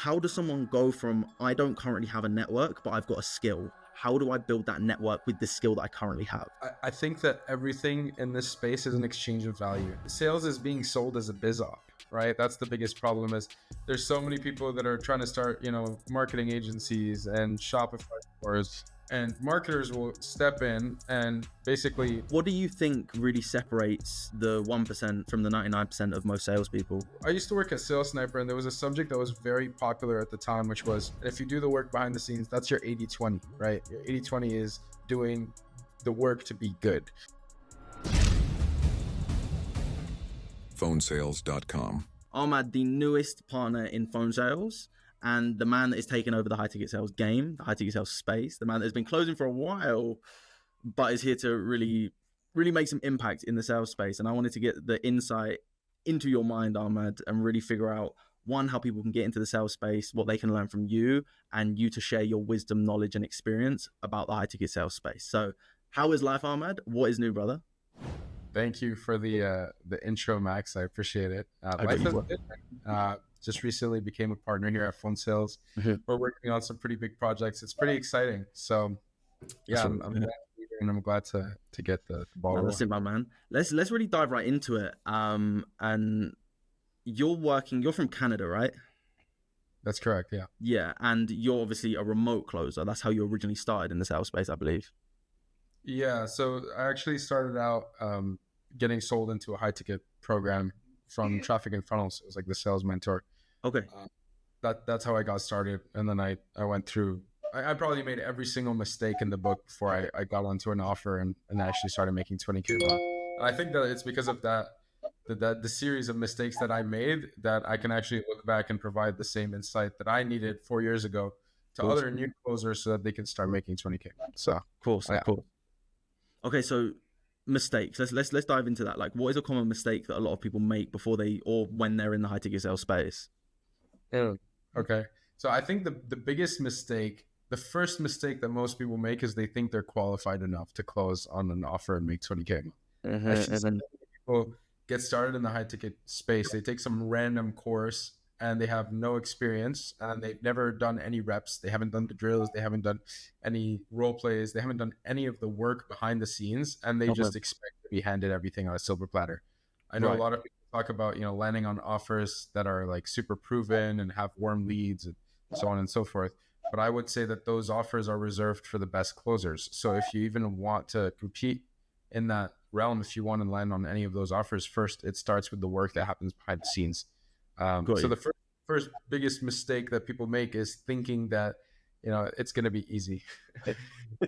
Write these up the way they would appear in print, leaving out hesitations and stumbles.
how does someone go from, I don't currently have a network, but I've got a skill? How do I build that network with the skill that I currently have? I think that everything in this space is an exchange of value. Sales is being sold as a biz op, right? That's the biggest problem. Is there's so many people that are trying to start, marketing agencies and Shopify stores, and marketers will step in and basically. What do you think really separates the 1% from the 99% of most salespeople? I used to work at Sales Sniper, and there was a subject that was very popular at the time, which was if you do the work behind the scenes, that's your 80-20, right? Your 80-20 is doing the work to be good. PhoneSales.com. Ahmad, the newest partner in PhoneSales, and the man that is taking over the high ticket sales game, the high ticket sales space, the man that has been closing for a while, but is here to really make some impact in the sales space. And I wanted to get the insight into your mind, Ahmad, and really figure out, one, how people can get into the sales space, what they can learn from you, and you to share your wisdom, knowledge, and experience about the high ticket sales space. So how is life, Ahmad? What is new, brother? Thank you for the intro, Max. I appreciate it. Life is good. Just recently became a partner here at PhoneSales. Mm-hmm. We're working on some pretty big projects. It's pretty exciting. So yeah, I'm glad to be here, and I'm glad to get the ball rolling. That's it, my man. Let's really dive right into it. And you're from Canada, right? That's correct, yeah. Yeah, and you're obviously a remote closer. That's how you originally started in the sales space, I believe. Yeah, so I actually started out getting sold into a high ticket program from Traffic and Funnels. It was like the sales mentor. Okay. That's how I got started. And then I went through, I probably made every single mistake in the book before I got onto an offer and actually started making 20K a month. And I think that it's because of that the series of mistakes that I made that I can actually look back and provide the same insight that I needed 4 years ago to other new closers so that they can start making 20K. So of course. Okay, so mistakes. Let's dive into that. Like, what is a common mistake that a lot of people make before or when they're in the high ticket sales space? Okay. So I think the biggest mistake, the first mistake that most people make is they think they're qualified enough to close on an offer and make 20K. People get started in the high ticket space. They take some random course and they have no experience and they've never done any reps. They haven't done the drills. They haven't done any role plays. They haven't done any of the work behind the scenes, and they just expect to be handed everything on a silver platter. I know a lot of people talk about, landing on offers that are like super proven and have warm leads and so on and so forth. But I would say that those offers are reserved for the best closers. So if you even want to compete in that realm, if you want to land on any of those offers, first, it starts with the work that happens behind the scenes. So the first biggest mistake that people make is thinking that, it's going to be easy.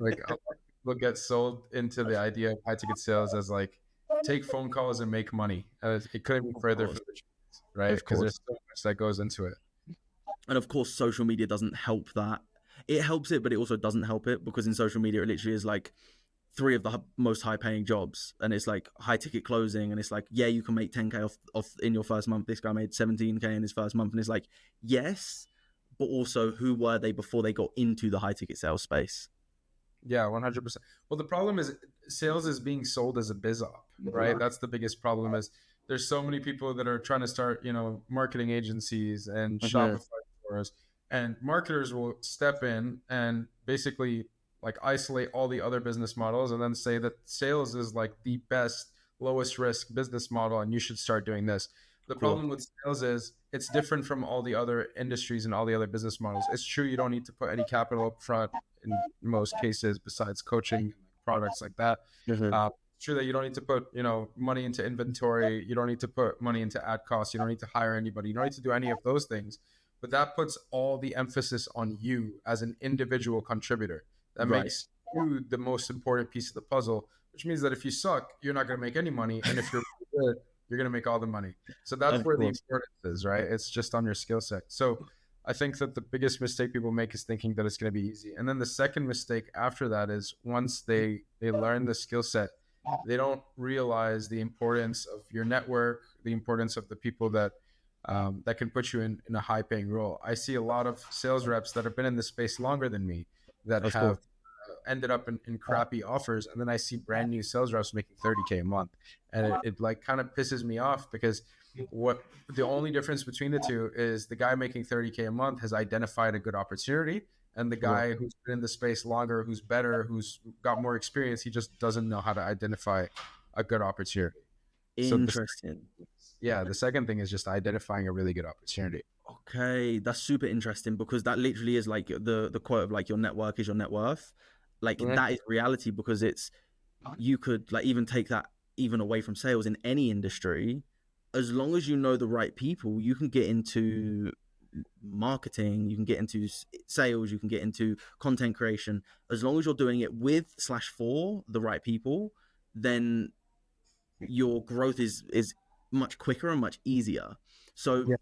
Like a lot of people get sold into the idea of high ticket sales as like, take phone calls and make money. It couldn't be further from the truth, right? Because there's so much that goes into it. And of course, social media doesn't help that. It helps it, but it also doesn't help it, because in social media, it literally is like 3 of the most high paying jobs, and it's like high ticket closing, and it's like, yeah, you can make 10K off in your first month. This guy made 17K in his first month, and it's like, yes, but also who were they before they got into the high ticket sales space? Yeah, 100%. Well, the problem is sales is being sold as a biz op, right? That's the biggest problem. Is there's so many people that are trying to start, marketing agencies and Shopify stores, and marketers will step in and basically like isolate all the other business models and then say that sales is like the best, lowest risk business model and you should start doing this. The problem with sales is it's different from all the other industries and all the other business models. It's true, you don't need to put any capital up front in most cases besides coaching, products like that. It's true that you don't need to put, money into inventory. You don't need to put money into ad costs. You don't need to hire anybody. You don't need to do any of those things. But that puts all the emphasis on you as an individual contributor. That makes you the most important piece of the puzzle, which means that if you suck, you're not going to make any money. And if you're good, you're going to make all the money. So that's where the importance is, right? It's just on your skill set. So I think that the biggest mistake people make is thinking that it's going to be easy. And then the second mistake after that is once they learn the skill set, they don't realize the importance of your network, the importance of the people that can put you in a high paying role. I see a lot of sales reps that have been in this space longer than me that have ended up in crappy offers. And then I see brand new sales reps making 30K a month. And it like kind of pisses me off because What the only difference between the two is the guy making 30K a month has identified a good opportunity, and the Right. guy who's been in the space longer, who's better, who's got more experience, he just doesn't know how to identify a good opportunity. So Interesting. the second thing is just identifying a really good opportunity. Okay, that's super interesting because that literally is like the quote of like your network is your net worth. Like Mhm. that is reality because it's you could like even take that even away from sales in any industry. As long as you know the right people, you can get into marketing, you can get into sales, you can get into content creation. As long as you're doing it with/for the right people, then your growth is much quicker and much easier. So Yeah.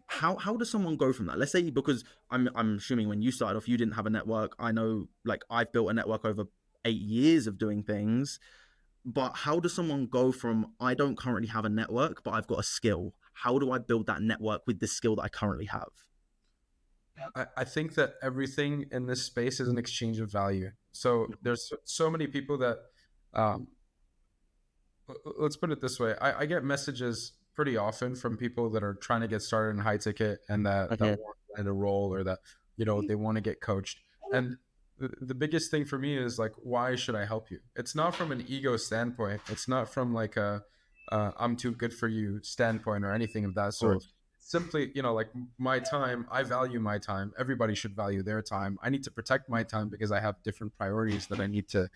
how does someone go from that? Let's say because I'm assuming when you started off, you didn't have a network. I know like I've built a network over 8 years of doing things, but how does someone go from I don't currently have a network, but I've got a skill? How do I build that network with the skill that I currently have? I think that everything in this space is an exchange of value. So there's so many people that, um, let's put it this way. I get messages pretty often from people that are trying to get started in high ticket and that Okay. want to land a role, or that, you know, they want to get coached. And the biggest thing for me is like, why should I help you? It's not from an ego standpoint. It's not from like a I'm too good for you standpoint or anything of that Of sort. course. Simply, you know, like my time, I value my time. Everybody should value their time. I need to protect my time because I have different priorities that I need to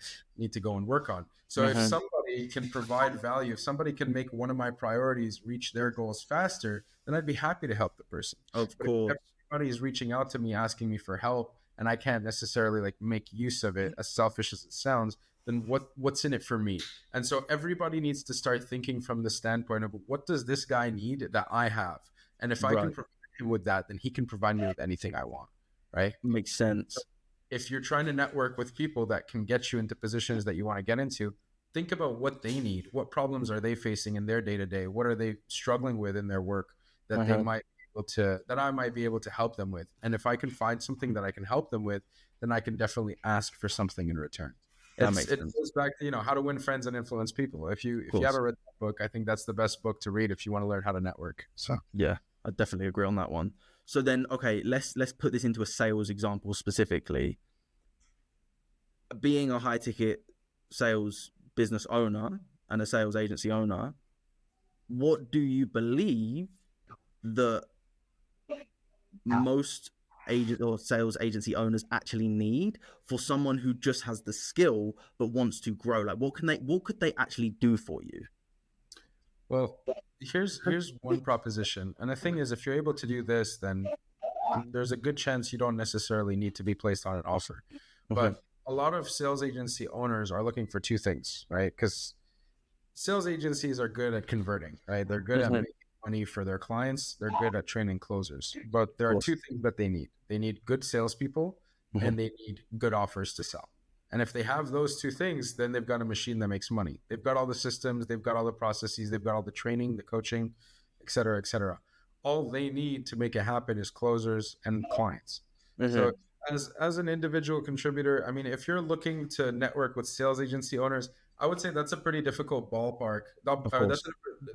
go and work on. So if Mm-hmm. somebody can provide value, if somebody can make one of my priorities reach their goals faster, then I'd be happy to help the person. Of But if course. everybody is reaching out to me asking me for help and I can't necessarily like make use of it, as selfish as it sounds, then what's in it for me? And so everybody needs to start thinking from the standpoint of what does this guy need that I have? And if I can Right. provide him with that, then he can provide me with anything I want. Right. Makes sense. If you're trying to network with people that can get you into positions that you want to get into, think about what they need. What problems are they facing in their day to day? What are they struggling with in their work that they Uh-huh. might be able to, that I might be able to help them with? And if I can find something that I can help them with, then I can definitely ask for something in return. That It makes sense. goes back to, you know, how to win friends and influence people. If you Of if you course. haven't read that book, I think that's the best book to read if you want to learn how to network. So Yeah, I definitely agree on that one. So then, okay, let's put this into a sales example specifically. Being a high ticket sales business owner and a sales agency owner, what do you believe that most agent or sales agency owners actually need for someone who just has the skill but wants to grow? Like what could they actually do for you? well, here's one proposition. And the thing is, if you're able to do this, then there's a good chance you don't necessarily need to be placed on an offer. Okay. But a lot of sales agency owners are looking for two things, right? Because sales agencies are good at converting, right? They're good at Mm-hmm. making money for their clients. They're good at training closers. But Of there are course. two things that they need. They need good salespeople Mm-hmm. and they need good offers to sell. And if they have those two things, then they've got a machine that makes money. They've got all the systems, they've got all the processes, they've got all the training, the coaching, et cetera, et cetera. All they need to make it happen is closers and clients. So Mm-hmm. as an individual contributor, I mean, if you're looking to network with sales agency owners, I would say that's a pretty difficult ballpark. Of That's course.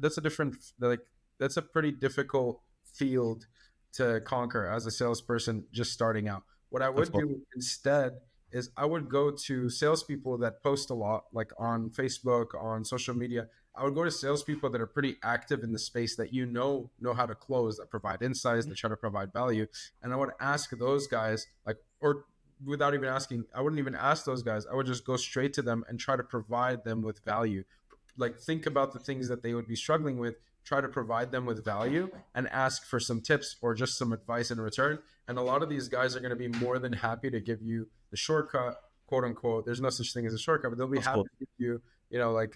that's a different, like, that's a pretty difficult field to conquer as a salesperson just starting out. What I Of would course. do instead is I would go to salespeople that post a lot, like on Facebook, on social media. I would go to salespeople that are pretty active in the space that know how to close, that provide insights, that try to provide value, and I would ask those guys, like, or without even asking, I wouldn't even ask those guys. I would just go straight to them and try to provide them with value. Like, think about the things that they would be struggling with, try to provide them with value and ask for some tips or just some advice in return. And a lot of these guys are going to be more than happy to give you the shortcut, quote unquote. There's no such thing as a shortcut, but they'll be Of happy course. to give you, you know, like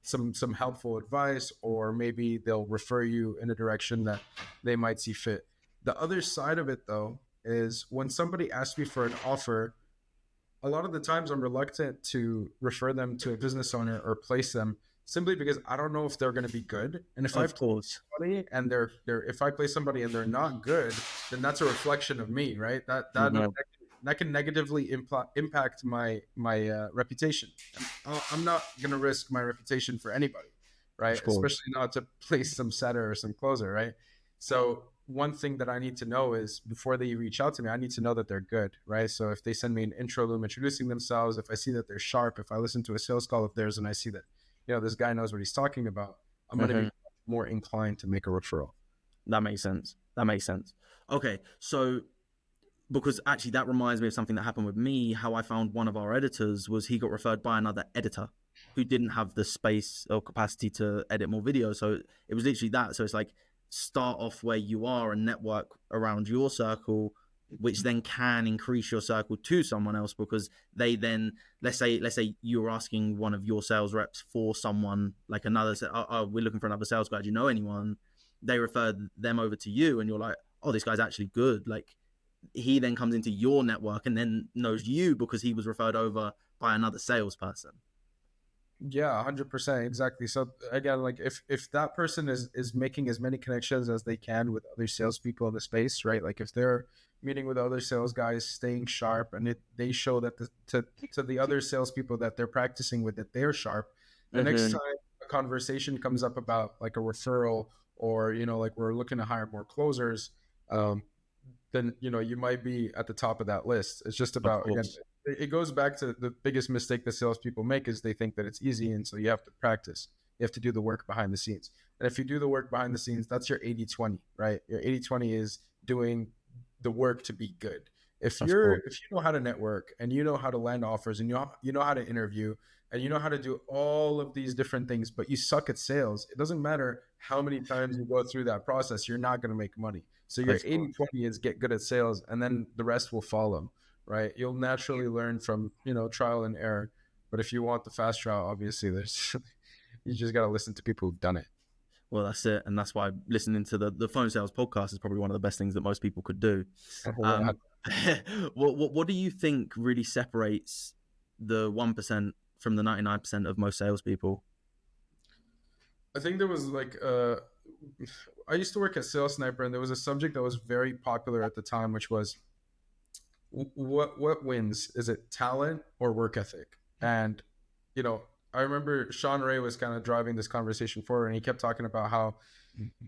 some helpful advice, or maybe they'll refer you in a direction that they might see fit. The other side of it, though, is when somebody asks me for an offer, a lot of the times I'm reluctant to refer them to a business owner or place them, simply because I don't know if they're going to be good. And if I Of place course. somebody and they're if I place somebody and they're not good, then that's a reflection of me, right? Mm-hmm. That can negatively impact my reputation. I'm not going to risk my reputation for anybody. right? Of course. Especially not to place some setter or some closer, right? So one thing that I need to know is before they reach out to me, I need to know that they're good, right? So if they send me an intro to them introducing themselves, if I see that they're sharp, if I listen to a sales call of theirs and I see that, this guy knows what he's talking about, I'm going to be more inclined to make a referral. That makes sense. That makes sense. Okay, so because actually that reminds me of something that happened with me. How I found one of our editors was he got referred by another editor who didn't have the space or capacity to edit more videos. So it was literally that. So it's like start off where you are and network around your circle, which then can increase your circle to someone else, because they then, let's say you were asking one of your sales reps for someone, like another, oh, we're looking for another sales guy, do you know anyone? They referred them over to you and you're like, oh, this guy's actually good. Like, he then comes into your network and then knows you because he was referred over by another salesperson. Yeah, 100%, exactly. So again, like if that person is making as many connections as they can with other salespeople in the space, right? Like if they're meeting with other sales guys, staying sharp, and they show that to the other salespeople that they're practicing with that they're sharp. The next time a conversation comes up about like a referral or like we're looking to hire more closers, then you might be at the top of that list. It's just about, again, it goes back to the biggest mistake that salespeople make is they think that it's easy, and so you have to practice. You have to do the work behind the scenes. And if you do the work behind the scenes, that's your 80-20, right? Your 80-20 is doing the work to be good. If you know how to network and you know how to land offers and you know how to interview and you know how to do all of these different things, but you suck at sales, it doesn't matter how many times you go through that process, you're not going to make money. So your 80-20 is get good at sales, and then the rest will follow, right? You'll naturally learn from, trial and error. But if you want the fast route, obviously you just got to listen to people who've done it. Well, that's it. And that's why listening to the Phone Sales podcast is probably one of the best things that most people could do. What do you think really separates the 1% from the 99% of most salespeople? I think there was like, I used to work at Sales Sniper, and there was a subject that was very popular at the time, which was what wins? Is it talent or work ethic? And, I remember Sean Ray was kind of driving this conversation forward, and he kept talking about how,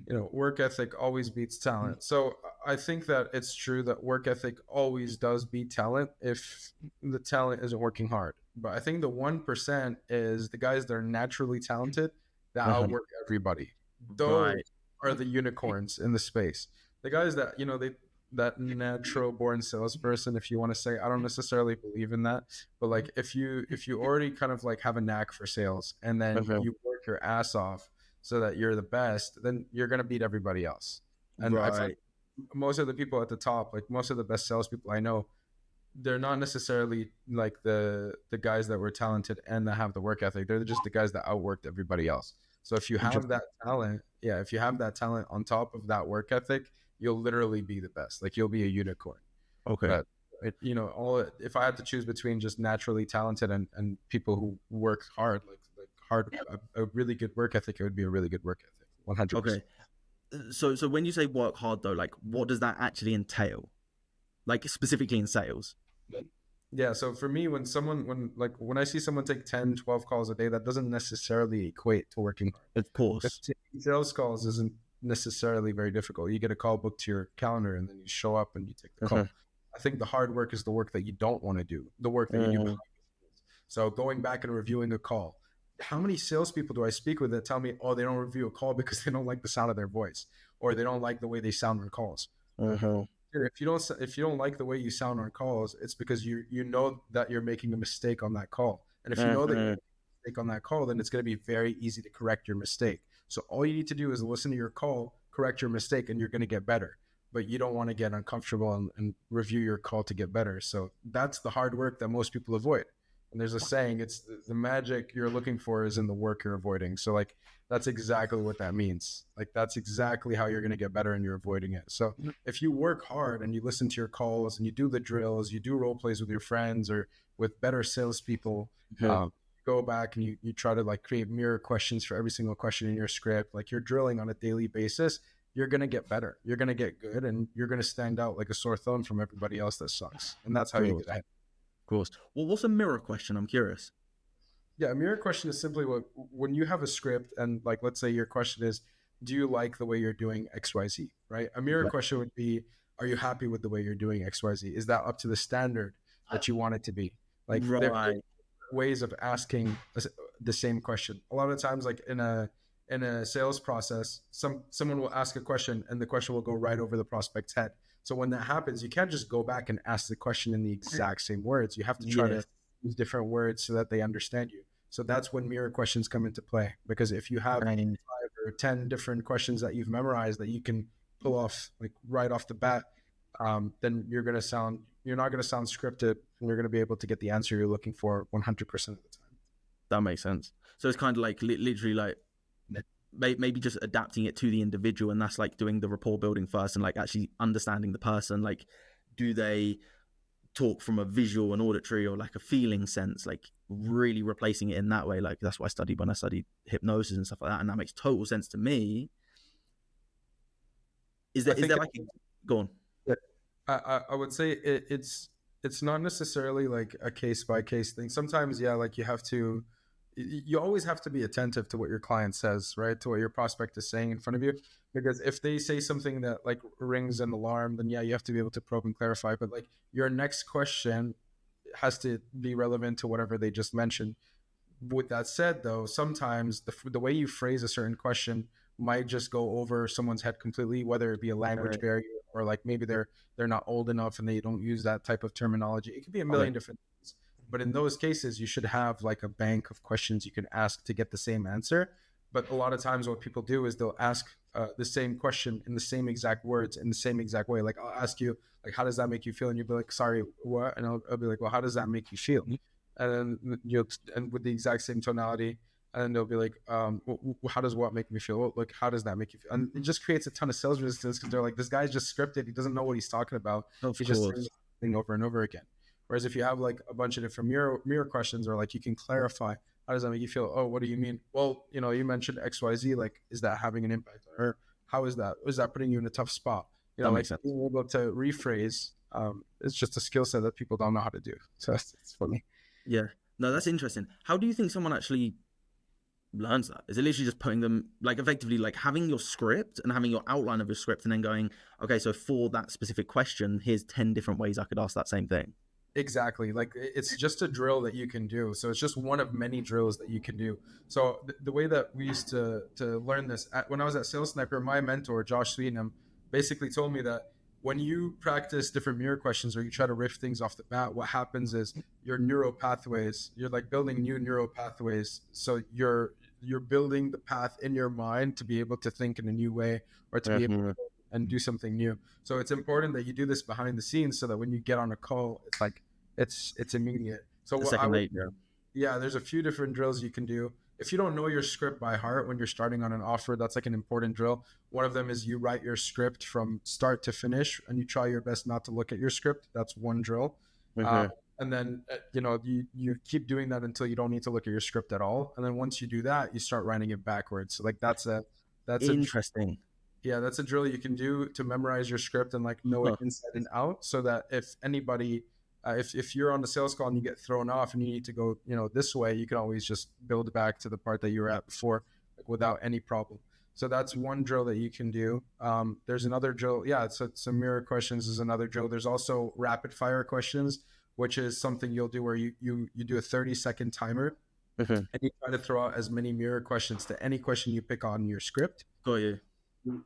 work ethic always beats talent. So I think that it's true that work ethic always does beat talent if the talent isn't working hard. But I think the 1% is the guys that are naturally talented that outwork everybody. Those are the unicorns in the space. The guys that, that natural born salesperson, if you want to say, I don't necessarily believe in that, but like if you already kind of like have a knack for sales and then you work your ass off so that you're the best, then you're going to beat everybody else. And I find most of the people at the top, like most of the best salespeople I know, they're not necessarily like the guys that were talented and that have the work ethic. They're just the guys that outworked everybody else. So if you have that talent, if you have that talent on top of that work ethic, you'll literally be the best. Like you'll be a unicorn. Okay. But if I had to choose between just naturally talented and people who work hard, a really good work ethic, it would be a really good work ethic. 100%. Okay. So when you say work hard though, like what does that actually entail? Like specifically in sales? Yeah. So for me, when I see someone take 10, 12 calls a day, that doesn't necessarily equate to working hard. Of course. Sales calls isn't necessarily very difficult. You get a call booked to your calendar and then you show up and you take the call. I think the hard work is the work that you don't want to do, the work that you do. So going back and reviewing a call, how many salespeople do I speak with that tell me, oh, they don't review a call because they don't like the sound of their voice or they don't like the way they sound on calls? If you don't like the way you sound on calls, it's because you know that you're making a mistake on that call. And if you know that you're making a mistake on that call, then it's going to be very easy to correct your mistake. So all you need to do is listen to your call, correct your mistake, and you're going to get better. But you don't want to get uncomfortable and review your call to get better. So that's the hard work that most people avoid. And there's a saying, it's the magic you're looking for is in the work you're avoiding. So like, that's exactly what that means. Like, that's exactly how you're going to get better and you're avoiding it. So if you work hard and you listen to your calls and you do the drills, you do role plays with your friends or with better salespeople, go back and you try to like create mirror questions for every single question in your script. Like you're drilling on a daily basis, you're going to get better. You're going to get good and you're going to stand out like a sore thumb from everybody else that sucks. And that's how you get ahead. Of course. Well, what's a mirror question? I'm curious. Yeah, a mirror question is simply when you have a script and like let's say your question is, do you like the way you're doing XYZ, right? A mirror question would be, are you happy with the way you're doing XYZ? Is that up to the standard that you want it to be? Like there Right. are ways of asking the same question. A lot of times, like in a sales process, someone will ask a question and the question will go right over the prospect's head. So when that happens, you can't just go back and ask the question in the exact same words. You have to try Yes. to use different words so that they understand you. So that's when mirror questions come into play. Because if you have Right. 5 or 10 different questions that you've memorized that you can pull off like right off the bat, then you're not gonna sound scripted, and you're gonna be able to get the answer you're looking for 100% of the time. That makes sense. So it's kind of like literally like maybe just adapting it to the individual, and that's like doing the rapport building first and like actually understanding the person. Like, do they talk from a visual and auditory or like a feeling sense, like really replacing it in that way. Like that's what I studied when I studied hypnosis and stuff like that, and that makes total sense to me. I Is think there like go on? I would say it's not necessarily like a case by case thing. Sometimes, yeah, like you always have to be attentive to what your client says, right? To what your prospect is saying in front of you. Because if they say something that like rings an alarm, then yeah, you have to be able to probe and clarify. But like your next question has to be relevant to whatever they just mentioned. With that said, though, sometimes the way you phrase a certain question might just go over someone's head completely, whether it be a language barrier or like maybe they're not old enough and they don't use that type of terminology. It could be a million different things. But in those cases, you should have like a bank of questions you can ask to get the same answer. But a lot of times, what people do is they'll ask the same question in the same exact words in the same exact way. Like I'll ask you, like, how does that make you feel? And you'll be like, sorry, what? And I'll be like, well, how does that make you feel? And then you'll and with the exact same tonality, and then they'll be like, how does what make me feel? Well, like, how does that make you feel? And it just creates a ton of sales resistance because they're like, this guy's just scripted. He doesn't know what he's talking about. Of He's just saying course. the thing over and over again. Whereas if you have like a bunch of different mirror questions, or like you can clarify, how does that make you feel? Oh, what do you mean? Well, you mentioned XYZ. Like, is that having an impact, or how is that putting you in a tough spot? That Like makes sense. being able to rephrase. It's just a skill set that people don't know how to do. So it's funny. Yeah. No, that's interesting. How do you think someone actually learns that? Is it literally just putting them like effectively like having your script and having your outline of your script and then going, okay, so for that specific question, here's 10 different ways I could ask that same thing? Exactly. Like it's just a drill that you can do. So it's just one of many drills that you can do. So the way that we used to learn this when I was at Sales Sniper, my mentor Josh Swedenham basically told me that when you practice different mirror questions or you try to riff things off the bat, what happens is your neural pathways, you're like building new neural pathways. So you're building the path in your mind to be able to think in a new way or to be able Mm-hmm. to and do something new. So it's important that you do this behind the scenes so that when you get on a call, it's like it's immediate. So The what I second would, nature. yeah, there's a few different drills you can do. If you don't know your script by heart when you're starting on an offer, that's like an important drill. One of them is you write your script from start to finish, and you try your best not to look at your script. That's one drill. Uh, Mm-hmm. and then you keep doing that until you don't need to look at your script at all. And then once you do that, you start writing it backwards. So like that's a Interesting. yeah, that's a drill you can do to memorize your script and like know it Huh. inside and out, so that if anybody, if you're on the sales call and you get thrown off and you need to go, this way, you can always just build back to the part that you were at before, like, without any problem. So that's one drill that you can do. There's another drill. Yeah, so mirror questions is another drill. There's also rapid fire questions, which is something you'll do where you do a 30-second timer Mm-hmm. and you try to throw out as many mirror questions to any question you pick on your script. Got you.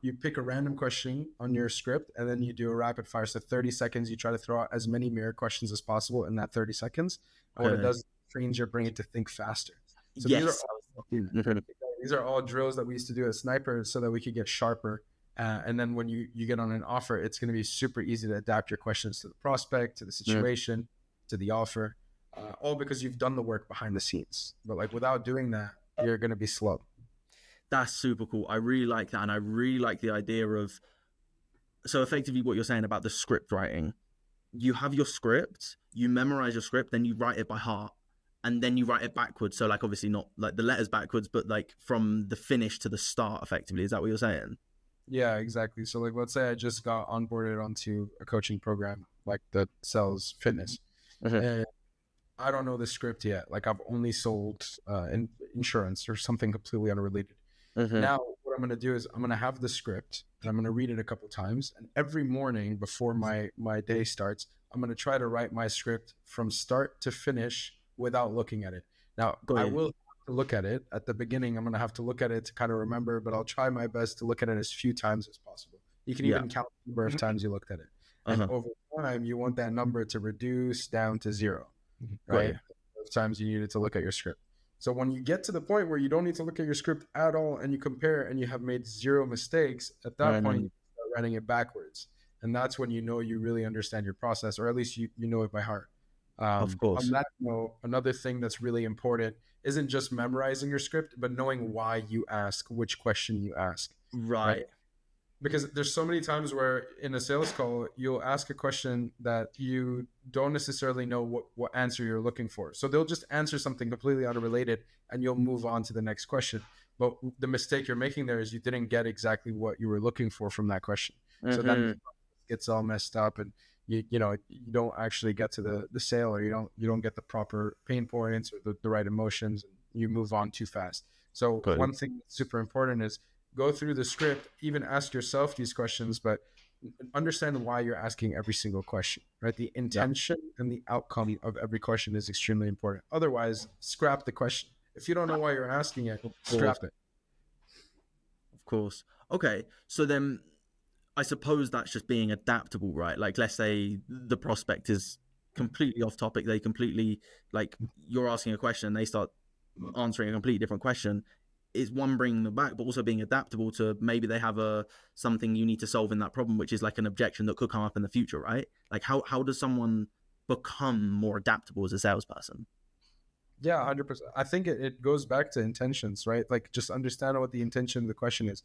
You pick a random question on your script and then you do a rapid fire. So 30 seconds, you try to throw out as many mirror questions as possible in that 30 seconds. And what it Okay. does, it trains your brain to think faster. So Yes. Mhm. these are all drills that we used to do as snipers so that we could get sharper. And then when you get on an offer, it's going to be super easy to adapt your questions to the prospect, to the Yeah. situation, to the offer, all because you've done the work behind the scenes. But like without doing that, you're going to be slow. That's super cool. I really like that. And I really like the idea of, so effectively what you're saying about the script writing. You have your script, you memorize your script, then you write it by heart, and then you write it backwards. So like obviously not like the letters backwards, but like from the finish to the start effectively. Is that what you're saying? Yeah, exactly. So like let's say I just got onboarded onto a coaching program like that sells fitness. Okay. And I don't know the script yet. Like I've only sold insurance or something completely unrelated. Now, what I'm going to do is I'm going to have the script and I'm going to read it a couple times. And every morning before my day starts, I'm going to try to write my script from start to finish without looking at it. Now, Got I you. will have to look at it at the beginning. I'm going to have to look at it to kind of remember, but I'll try my best to look at it as few times as possible. You can Yeah. even count the number of times you looked at it. And over time, you want that number to reduce down to 0, Got right? you. Those times you needed to look at your script. So when you get to the point where you don't need to look at your script at all and you compare and you have made 0 mistakes, at that point, you start writing it backwards. And that's when you know you really understand your process, or at least you know it by heart. Of On course. that note, another thing that's really important isn't just memorizing your script, but knowing why you ask, which question you ask, right? Right. Because there's so many times where in a sales call you'll ask a question that you don't necessarily know what answer you're looking for, so they'll just answer something completely unrelated and you'll move on to the next question. But the mistake you're making there is you didn't get exactly what you were looking for from that question. So then it gets all messed up, and you know you don't actually get to the sale, or you don't get the proper pain points or the right emotions, and you move on too fast. So Got you. one thing that's super important is go through the script, even ask yourself these questions, but understand why you're asking every single question, right? The Yeah. intention and the outcome of every question is extremely important. Otherwise, scrap the question. If you don't know why you're asking it, Of course. scrap it. Of course. Okay. So then I suppose that's just being adaptable, right? Like, let's say the prospect is completely off topic. They completely, like, you're asking a question and they start answering a completely different question. Is one bringing them back, but also being adaptable to maybe they have something you need to solve in that problem, which is like an objection that could come up in the future, right? Like, how does someone become more adaptable as a salesperson? Yeah, 100%. I think it goes back to intentions, right? Like just understand what the intention of the question is.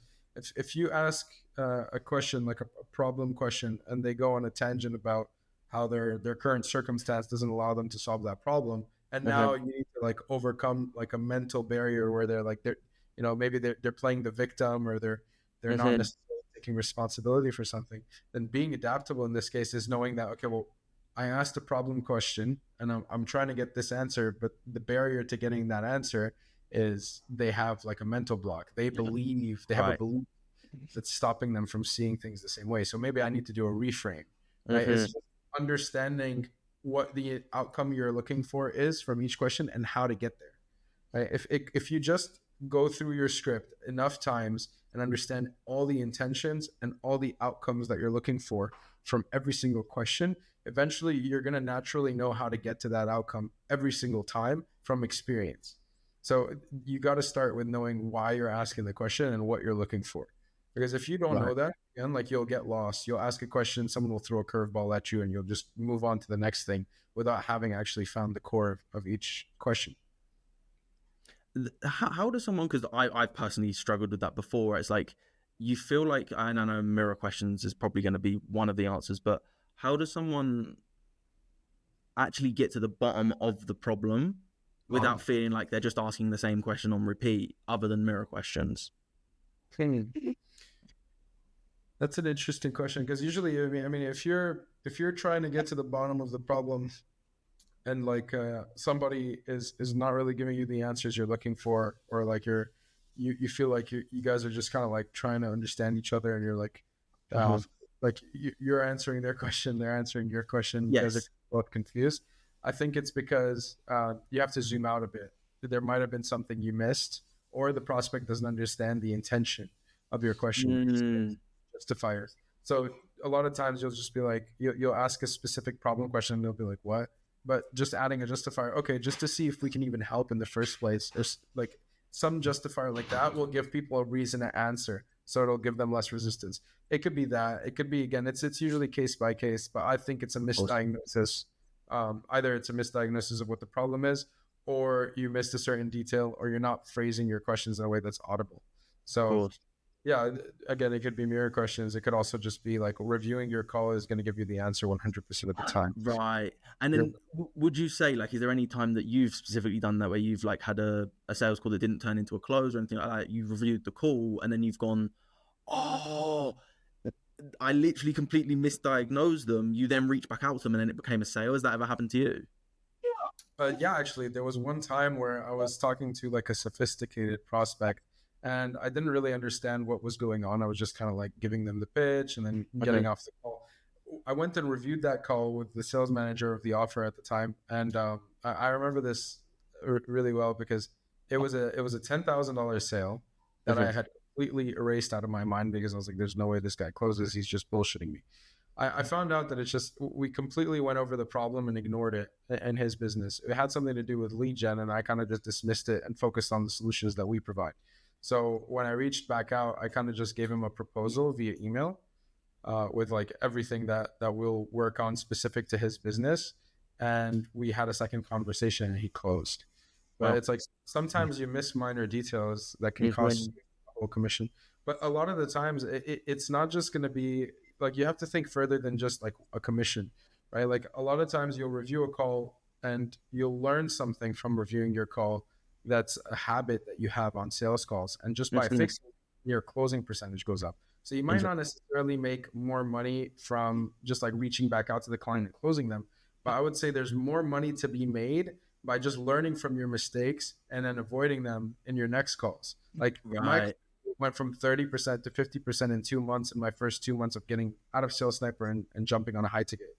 If you ask a question like a problem question and they go on a tangent about how their current circumstance doesn't allow them to solve that problem, and now you need to like overcome like a mental barrier where they're you know, maybe they're playing the victim, or they're not necessarily taking responsibility for something, then being adaptable in this case is knowing that, okay, well, I asked a problem question and I'm trying to get this answer, but the barrier to getting that answer is they have like a mental block. They believe, they have a Right. belief that's stopping them from seeing things the same way. So maybe I need to do a reframe, right? It's just understanding what the outcome you're looking for is from each question and how to get there. Right? If you just go through your script enough times and understand all the intentions and all the outcomes that you're looking for from every single question, eventually you're going to naturally know how to get to that outcome every single time from experience. So you got to start with knowing why you're asking the question and what you're looking for. Because if you don't Right. know that, again, like you'll get lost. You'll ask a question, someone will throw a curveball at you, and you'll just move on to the next thing without having actually found the core of each question. How does someone, because I've personally struggled with that before, where it's like you feel like, and I know mirror questions is probably going to be one of the answers, but how does someone actually get to the bottom of the problem without feeling like they're just asking the same question on repeat, other than mirror questions? That's an interesting question, because usually, I mean, if you're trying to get to the bottom of the problem, and like somebody is not really giving you the answers you're looking for, or like you feel like you guys are just kind of like trying to understand each other, and you're Uh-huh. like you're answering their question, they're answering your question, you guys are Yes. both confused. I think it's because you have to zoom out a bit. There might have been something you missed, or the prospect doesn't understand the intention of your question, justifiers. So a lot of times you'll just be like, you'll ask a specific problem question and they'll be like, what? But just adding a justifier, okay, just to see if we can even help in the first place. There's like some justifier like that will give people a reason to answer. So it'll give them less resistance. It could be that. It could be, again, it's usually case by case, but I think it's a misdiagnosis. Either it's a misdiagnosis of what the problem is, or you missed a certain detail, or you're not phrasing your questions in a way that's audible. Of So course. yeah, again, it could be mirror questions. It could also just be like reviewing your call is going to give you the answer 100% of the time. Right. And You're, then would you say, like, is there any time that you've specifically done that where you've like had a sales call that didn't turn into a close or anything like that? You've reviewed the call and then you've gone, oh, I literally completely misdiagnosed them. You then reach back out to them and then it became a sale. Has that ever happened to you? Yeah, actually, there was one time where I was talking to like a sophisticated prospect, and I didn't really understand what was going on. I was just kind of like giving them the pitch and then getting Okay. off the call. I went and reviewed that call with the sales manager of the offer at the time, and I remember this really well because it was a $10,000 sale that I Okay. had completely erased out of my mind because I was like, "There's no way this guy closes. He's just bullshitting me." I found out that it's just we completely went over the problem and ignored it in his business. It had something to do with lead gen, and I kind of just dismissed it and focused on the solutions that we provide. So when I reached back out, I kind of just gave him a proposal via email with like everything that we'll work on specific to his business, and we had a second conversation, and he closed. But Well, it's like sometimes you miss minor details that can is cost when you a whole commission. But a lot of the times, it's not just going to be like you have to think further than just like a commission, right? Like a lot of times you'll review a call and you'll learn something from reviewing your call that's a habit that you have on sales calls. And just by it's when fixing it, your closing percentage goes up. So you might inter- not necessarily make more money from just like reaching back out to the client and closing them. But I would say there's more money to be made by just learning from your mistakes and then avoiding them in your next calls. Like my right. went from 30% to 50% in 2 months in my first 2 months of getting out of Sales Sniper and jumping on a high ticket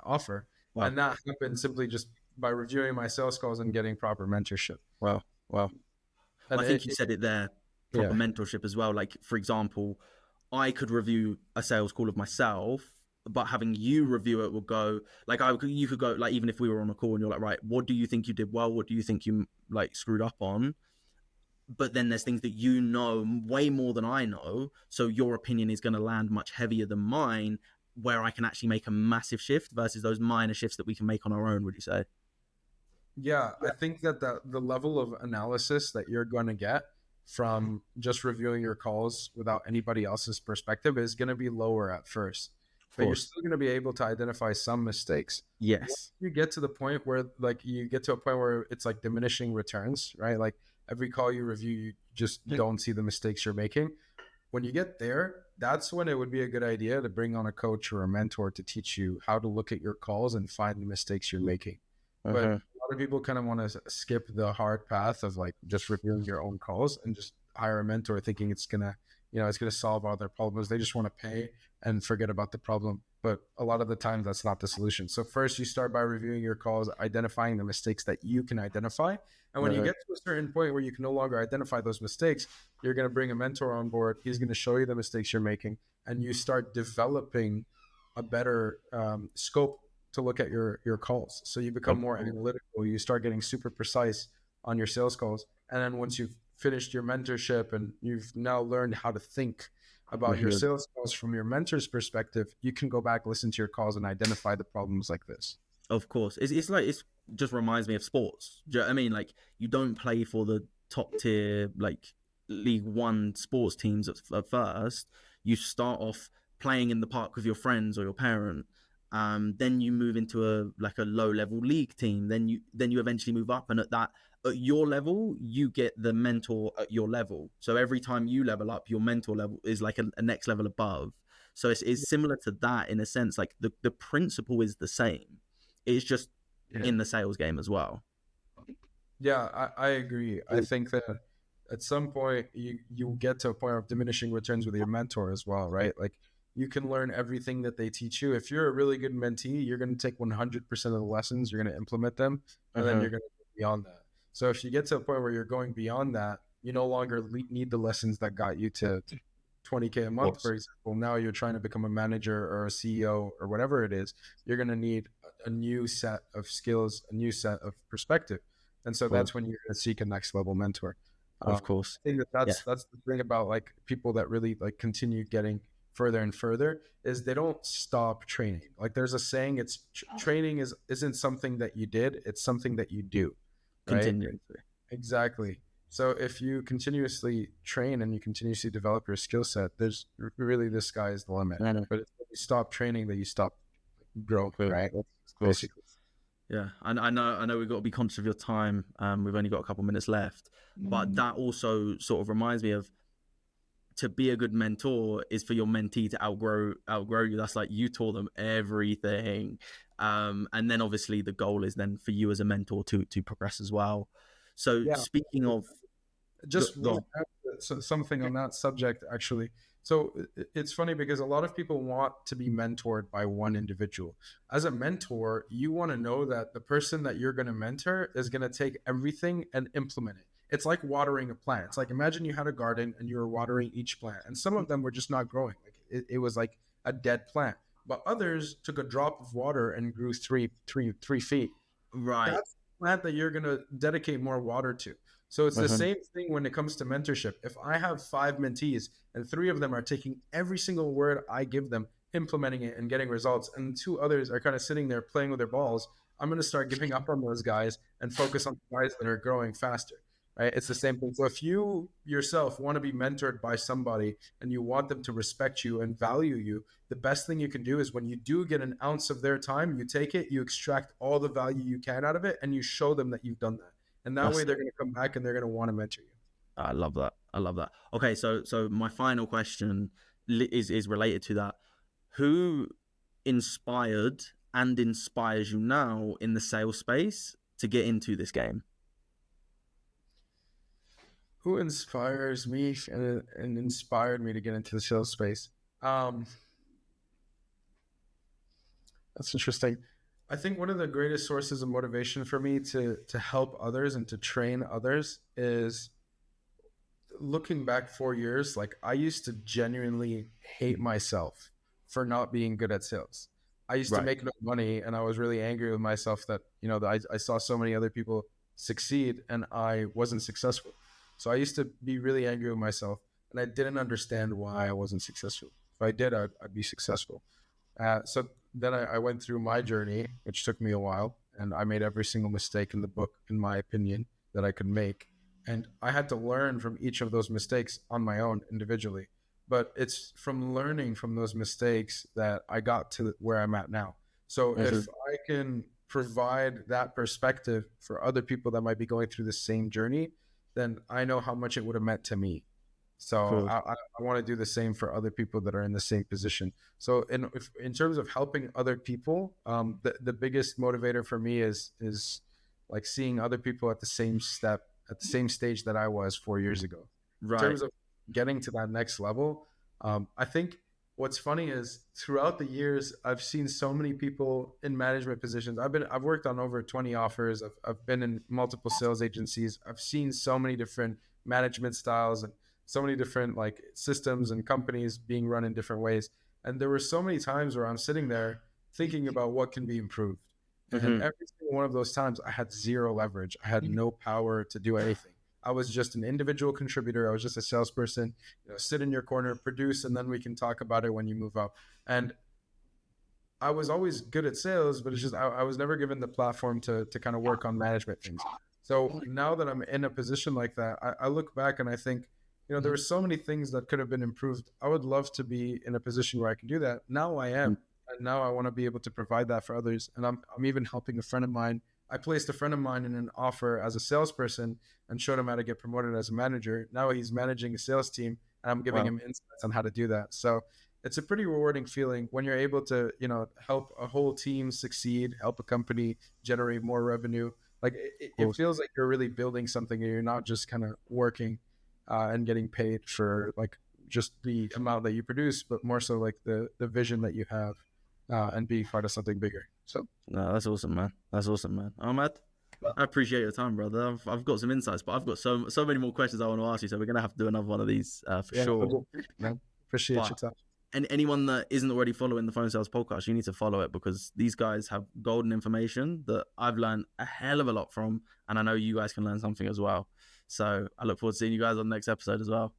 offer. Wow. And that happened simply just by reviewing my sales calls and getting proper mentorship. Wow. Wow. And I think you said it there, proper yeah, mentorship as well. Like, for example, I could review a sales call of myself, but having you review it will go like you could go like even if we were on a call and you're like, right, what do you think you did well? What do you think you like screwed up on? But then there's things that you know way more than I know, so your opinion is going to land much heavier than mine, where I can actually make a massive shift versus those minor shifts that we can make on our own. Would you say? yeah, I think that the level of analysis that you're going to get from just reviewing your calls without anybody else's perspective is going to be lower at first, Of but you're course. still going to be able to identify some mistakes. Once Yes. you get to the point where like you get to a point where it's like diminishing returns, right? Like every call you review, you just don't see the mistakes you're making. When you get there, that's when it would be a good idea to bring on a coach or a mentor to teach you how to look at your calls and find the mistakes you're making. But Uh-huh. a lot of people kind of want to skip the hard path of like just reviewing your own calls and just hire a mentor thinking it's gonna, it's gonna solve all their problems. They just want to pay and forget about the problem. But a lot of the times that's not the solution. So first you start by reviewing your calls, identifying the mistakes that you can identify. And when you Uh-huh. get to a certain point where you can no longer identify those mistakes, you're going to bring a mentor on board. He's going to show you the mistakes you're making, and you start developing a better scope to look at your calls. So you become Of more course. analytical. You start getting super precise on your sales calls, and then once you've finished your mentorship and you've now learned how to think about your Review. sales calls from your mentor's perspective, you can go back, listen to your calls, and identify the problems like this. Of course, it's like it's just reminds me of sports. Do you know what I mean? Like you don't play for the top tier like League One sports teams at first. You start off playing in the park with your friends or your parent. Then you move into a low level league team. Then you eventually move up, and at your level, you get the mentor at your level. So every time you level up, your mentor level is like a next level above. So it's similar to that in a sense. Like the principle is the same, it's just Yeah. in the sales game as well. Yeah, I agree. I think that at some point you get to a point of diminishing returns with your mentor as well, right? Like you can learn everything that they teach you. If you're a really good mentee, you're going to take 100% of the lessons, you're going to implement them, and then Uh-huh. you're going to go beyond that. So if you get to a point where you're going beyond that, you no longer need the lessons that got you to 20K a Of month, course. for example. Now you're trying to become a manager or a CEO or whatever it is. You're going to need a new set of skills, a new set of perspective, and so Of course. that's when you're going to seek a next level mentor. Of course. I think that Yeah. that's the thing about like people that really like continue getting further and further is they don't stop training. Like there's a saying, it's training isn't something that you did, it's something that you do, right? Continuing. Exactly. So if you continuously train and you continuously develop your skill set, there's really the sky is the limit. I know. But if you stop training, that you stop growing, right? That's Of course. basically. Yeah. I know we've got to be conscious of your time. We've only got a couple minutes left. But that also sort of reminds me of to be a good mentor is for your mentee to outgrow you. That's like you taught them everything, and then obviously the goal is then for you as a mentor to progress as well. So Yeah. speaking of, Just want go. to add something on that subject, actually. So it's funny because a lot of people want to be mentored by one individual. As a mentor, you want to know that the person that you're going to mentor is going to take everything and implement it. It's like watering a plant. It's like, imagine you had a garden and you were watering each plant, and some of them were just not growing. Like it was like a dead plant, but others took a drop of water and grew 3 feet. Right. That's the plant that you're going to dedicate more water to. So it's the Mhm. same thing when it comes to mentorship. If I have 5 mentees and 3 of them are taking every single word I give them, implementing it and getting results, and 2 others are kind of sitting there playing with their balls, I'm going to start giving up on those guys and focus on the guys that are growing faster. Right? It's the same thing. So if you yourself want to be mentored by somebody and you want them to respect you and value you, the best thing you can do is when you do get an ounce of their time, you take it, you extract all the value you can out of it, and you show them that you've done that. And that way That's they're going to come back and they're going to want to mentor you. I love that. I love that. Okay, so my final question is related to that. Who inspired and inspires you now in the sales space to get into this game? Who inspires me and inspired me to get into the sales space? Um, that's interesting. I think one of the greatest sources of motivation for me to help others and to train others is looking back 4 years. Like, I used to genuinely hate myself for not being good at sales. I used to Right. make no money, and I was really angry with myself that, I saw so many other people succeed and I wasn't successful. So I used to be really angry with myself, and I didn't understand why I wasn't successful. If I did, I'd be successful. So then I went through my journey, which took me a while, and I made every single mistake in the book, in my opinion, that I could make. And I had to learn from each of those mistakes on my own individually. But it's from learning from those mistakes that I got to where I'm at now. So Mhm. if I can provide that perspective for other people that might be going through the same journey, then I know how much it would have meant to me. So Cool. I want to do the same for other people that are in the same position. So in terms of helping other people, the biggest motivator for me is like seeing other people at the same step, at the same stage that I was 4 years ago. In Right. terms of getting to that next level, I think what's funny is throughout the years I've seen so many people in management positions. I've worked on over 20 offers. I've been in multiple sales agencies. I've seen so many different management styles and so many different like systems and companies being run in different ways. And there were so many times where I'm sitting there thinking about what can be improved. And Hmm. every single one of those times, I had zero leverage. I had no power to do anything. I was just an individual contributor. I was just a salesperson. Sit in your corner, produce, and then we can talk about it when you move up. And I was always good at sales, but it's just I was never given the platform to kind of work on management things. So now that I'm in a position like that, I look back and I think, there were so many things that could have been improved. I would love to be in a position where I can do that. Now I am, and now I want to be able to provide that for others. And I'm even helping a friend of mine. I placed a friend of mine in an offer as a salesperson and showed him how to get promoted as a manager. Now he's managing a sales team, and I'm giving Wow. him insights on how to do that. So it's a pretty rewarding feeling when you're able to help a whole team succeed, help a company generate more revenue. Like it Cool. feels like you're really building something and you're not just kind of working and getting paid for like just the amount that you produce, but more so like the vision that you have and being part of something bigger. So No, that's awesome, man. That's awesome, man. Ahmad, I appreciate your time, brother. I've got some insights, but I've got so many more questions I want to ask you. So we're gonna have to do another one of these for yeah, sure. man, appreciate your But time. anyone that isn't already following the Phone Sales podcast, you need to follow it because these guys have golden information that I've learned a hell of a lot from, and I know you guys can learn something as well. So I look forward to seeing you guys on the next episode as well.